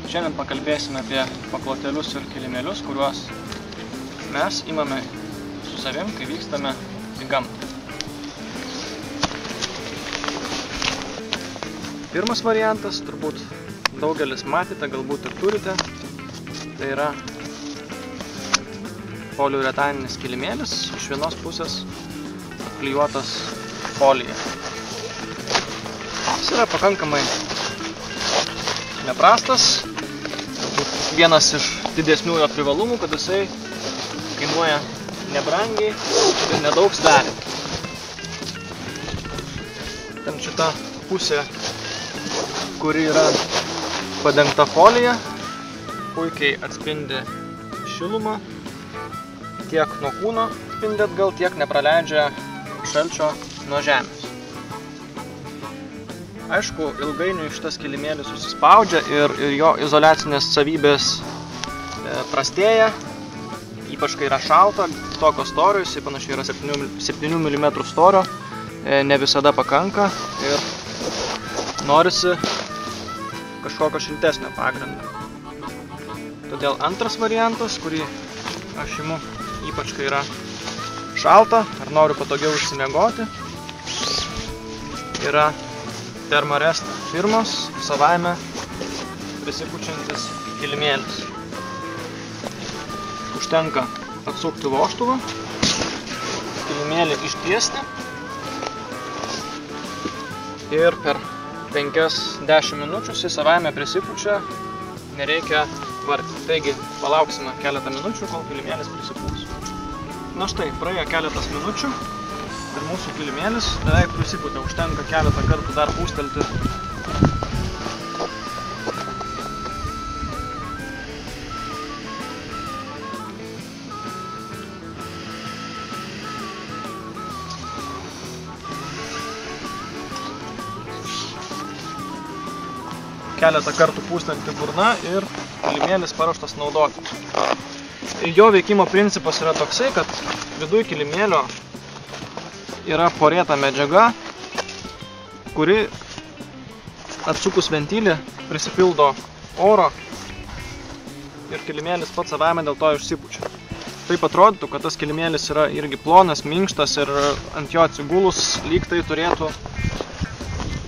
Šiandien pakalbėsime apie paklotelius ir kilimėlius, kuriuos mes imame su savim, kai vykstame į gamtą. Pirmas variantas, turbūt daugelis matėte, galbūt ir turite, tai yra poliuretaninis kilimėlis, iš vienos pusės apklijuotas folija. Jis yra pakankamai neprastas, vienas iš didesnių jo privalumų, kad jisai kainuoja nebrangiai ir nedaug sveria. Ten šita pusė, kuri yra padengta folija, puikiai atspindi šilumą, tiek nuo kūno spindi atgal, tiek nepraleidžia šalčio nuo žemės. Aišku, ilgainiui šitas kilimėlis susispaudžia ir jo izoliacinės savybės prastėja, ypač kai yra šalta, tokio storio, jisai panašiai yra 7 mm storio, ne visada pakanka ir norisi kažkokio šiltesnio pagrindo. Todėl antras variantas, kurį aš imu, ypač kai yra šalta ar noriu patogiau išsimiegoti, yra Thermarest firmos savaime prisipučiantis kilimėlis. Užtenka atsukti vožtuvą, kilimėlį ištiesti ir per 5-10 minučių jis savaime prisipučia, nereikia vargti. Taigi palauksime keletą minučių, kol kilimėlis prisipūs. Na štai, praėjo keletas minučių. Ir mūsų kilimėlis beveik prisipūtė, užtenka keletą kartų dar pūstelti. Keletą kartų pūstelti burna ir kilimėlis paruoštas naudoti. Jo veikimo principas yra toksai, kad viduj kilimėlio yra porėta medžiaga, kuri atsukus ventilį prisipildo oro ir kilimėlis pats savaime dėl to išsipučia. Taip atrodytų, kad tas kilimėlis yra irgi plonas, minkštas ir ant jo atsigulus lyg tai turėtų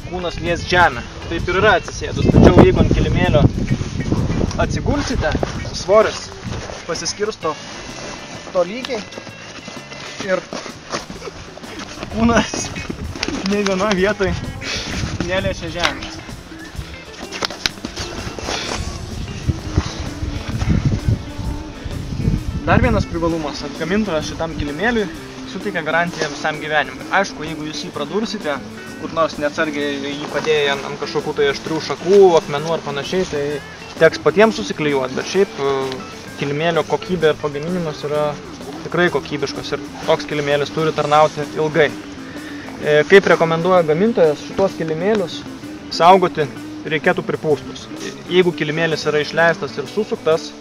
kūnas liest žemę. Taip ir yra atsisėdus, tačiau jeigu ant kilimėlio atsigulsite, svoris pasiskirsto tolygiai ir kūnas nei vienoje vietoje neliečia žemės. Dar vienas privalumas, kad gamintojas šitam kilimėliui suteikia garantiją visam gyvenimui. Aišku, jeigu jūs jį pradursite, kur nors neatsargiai jį padėję ant kažkokių tai aštrių šakų, akmenų ar panašiai, tai teks patiems susiklijuoti, bet šiaip kilimėlio kokybė ir pagaminimas yra tikrai kokybiškas ir toks kilimėlis turi tarnauti ilgai. Kaip rekomenduoja gamintojas, šitos kilimėlius saugoti reikėtų pripūstus. Jeigu kilimėlis yra išleistas ir susuktas,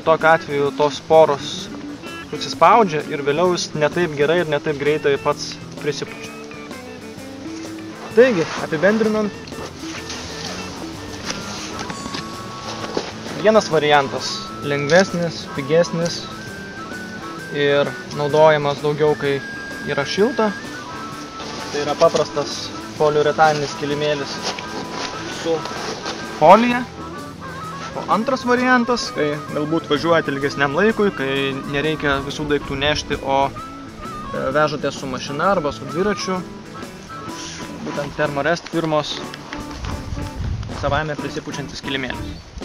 tokiu atveju tos poros susispaudžia ir vėliau jis ne taip gerai ir ne taip greitai pats prisipučia. Taigi, apibendrinant, vienas variantas lengvesnis, pigesnis ir naudojamas daugiau, kai yra šilta. Tai yra paprastas poliuretaninis kilimėlis su folija. O antras variantas, kai galbūt važiuojate ilgesniam laikui, kai nereikia visų daiktų nešti, o vežate su mašina arba su dviračiu, būtent Thermarest firmos savaime prisipučiantis kilimėlis.